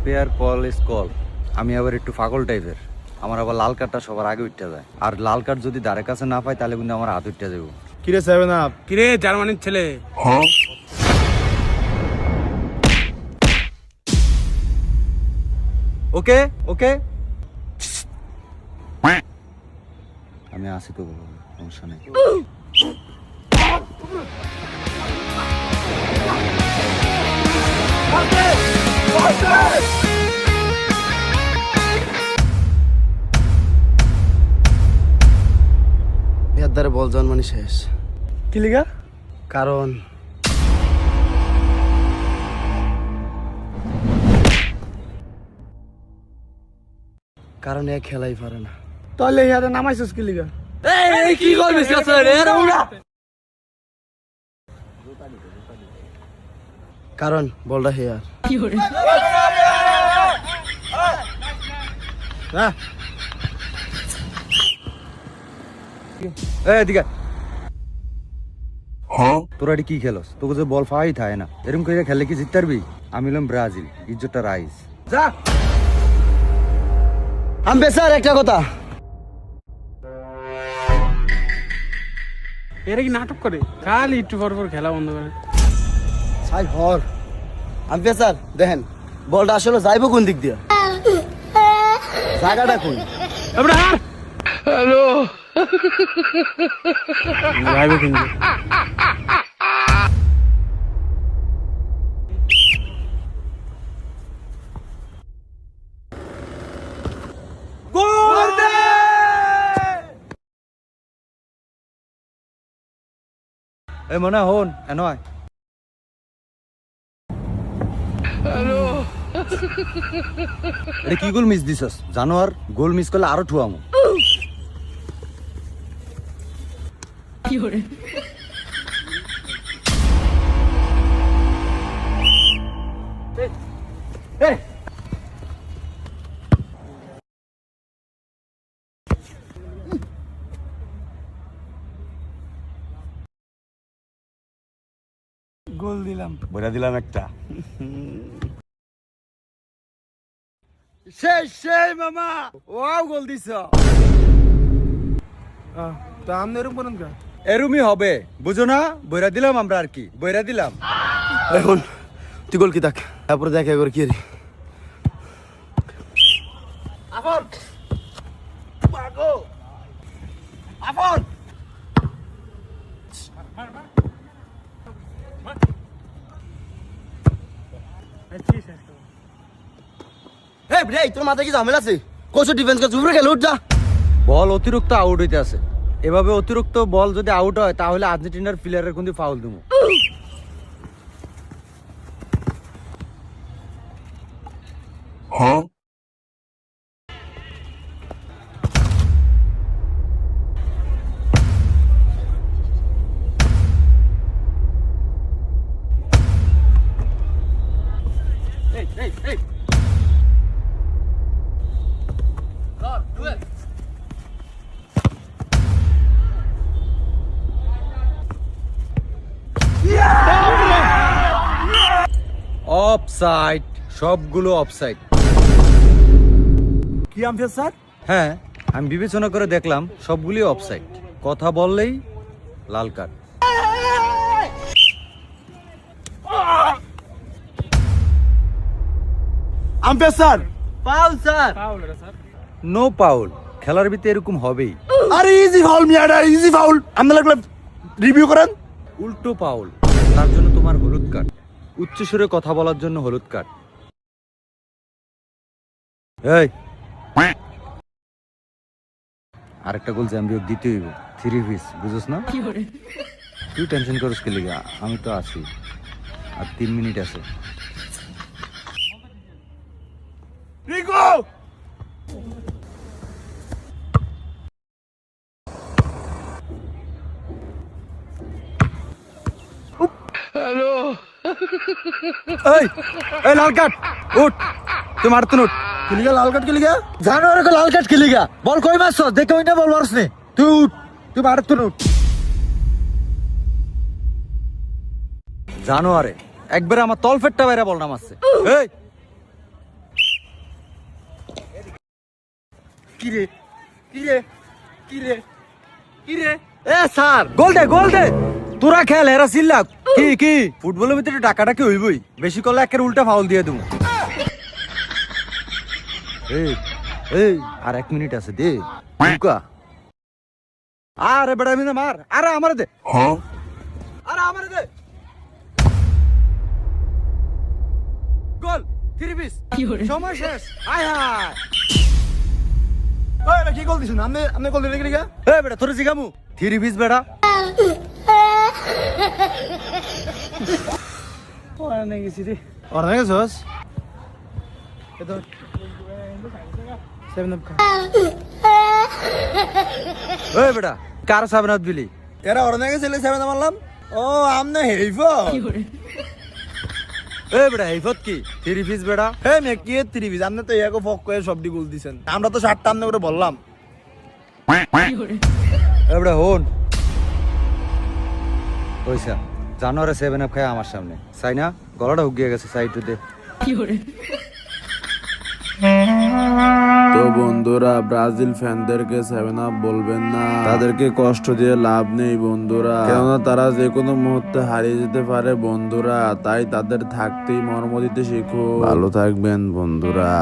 Umpire call is call. আমি আবার একটু পাগল টাইপের, আমার আবার লাল কার্ডটা সবার আগে উঠতে যায়, আর লাল কার্ড যদি দ্বারের কাছে না পাই তাহলে কিন্তু আমার হাত উঠতে যাবো। কিরে সেভেন আপ, কিরে জার্মানির ছেলে। ওকে ওকে, আমি আসি তো, সমস্যা নেই। দ্বারে বল জন্মানি শেষ। কি লিগা? কারণ কারণ এ খেলাই পারে না। তাহলে ইয়াতে নামাইছিস কি লিগা? এই কি করবিস রে ওরা? কারণ বলটা হেয়ার। হ্যাঁ এদিকে তোরা এটি কি খেলস? তোকে যে বল পাই থাকে না, এরকম করে খেলে কি জিততে পারবি? আমি হলাম ব্রাজিল, ইজ্জতটা রাইস। যা। আমি স্যার একটা কথা, এরা কি নাটক করে? খালি একটু পর পর খেলা বন্ধ করে। ছাই হর। আমি স্যার দেখেন বলটা আসলে যাইব কোন দিক দিয়ে, জায়গাটা কোন? হ্যালো যাইবে কিন্তু। এই মনে হন এনয় এটা কি গোল মিস দিছস? জানো আর গোল মিস করলে আরো ঠুয়ামো। গোল দিলাম, বইরা দিলাম একটা। সেই মামা ওয়াও গোল দিছ। তা আমনে এরকম বলেন কা? এরুমই হবে, বুঝো না? বইরা দিলাম আমরা, আর কি বইরা দিলাম। এখন তুই গোল কি থাক, তারপরে দেখা করে কি রে। আফন মাগো আফন এই রে তোর মাথায় কি ঝামেলা আছে? কোচ ডিফেন্স কে চুপরে গেল, উঠ যা। বল অতিরিক্ত আউট হইতে আছে, এভাবে অতিরিক্ত বল যদি আউট হয় তাহলে আর্জেন্টিনার প্লেয়ারের কিন্তু ফাউল দেবো। অফসাইড, সবগুলো অফসাইড। কি আম্পায়ার স্যার? হ্যাঁ, আমি বিবেচনা করে দেখলাম সবগুলি অফসাইড। কথা বললেই লাল card. Umpire sir foul sir. Foul এটা স্যার। নো পাউল, খেলার ভিতরে এরকম হবেই। আরে ইজি ফাউল মিয়াডা, ইজি ফাউল। আপনি লাগলে রিভিউ করেন। উল্টো পাউল, তার জন্য তোমার হলুদ কার্ড। উচ্চ সুরে কথা বলার জন্য হলুদ কার্ড। এই আরেকটা গোল জ্যাম্বিও দিতে হইব, 3 পিস, বুঝছ না? তুই টেনশন করিস কে লিগা, আমি তো আছি, আর 3 মিনিট আছে। রিকো এই এই লাল কার্ড, উঠ, তুই মারতুন উঠ। কি লিগা লাল কার্ড? কি লিগা? জানো আর লাল কার্ড কি লিগা? বল কই মারছ? দেখে ওই না বল মারছ নে। তুই উঠ, তুই মারতুন উঠ। জানো আরে একবারে আমার তলফেটটা বাইরে বল না মারছে। এই কি রে কি রে কি রে কি রে এ স্যার গোল দে তোরা খেল হেরা চিল্লাক কি ফুটবলের ভিতরে টাকাটা কি হইবই বেশি করলে একের উল্টা ফাউল দিয়ে দেবো এই আর 1 মিনিট আছে দে লুকা আরে বেটা মিনা মার আরে আমারে দে আরে আমারে দে গোল 3 পিস সময় শেষ আয় হায় ওই এটা কি গোল দিছেন আপনি গোল দিলে কি লিগা এ বেটা তোরে জিগামু 3 পিস বেটা ওরা নাই গেছি রে ওরা নাই গেছস এটা 7 আপ ওই বেটা কার সাবনাত বিলি এরা ওরা নাই গেছে 7 মারলাম ও আমনে হেইফ এই বেটা হেইফত কি 3 পিস বেটা হে মে কি 3 পিস আপনি তো এগো ফক করে সবডি গোল দিছেন আমরা তো 7টা আমনে করে বললাম এই বেটা হন পয়সা জানোয়ারে 7 আপ খায় আমার সামনে চাই না গলাটা হুগিয়ে গেছে সাইড দে তো বন্ধুরা ব্রাজিল ফ্যানদেরকে 7 আপ বলবেন না, তাদেরকে কষ্ট দিয়ে লাভ নেই বন্ধুরা, কেননা তারা যে কোনো মুহূর্তে হারিয়ে যেতে পারে বন্ধুরা, তাই তাদের থাকতেই মর্ম দিতে শিখো। ভালো থাকবেন বন্ধুরা।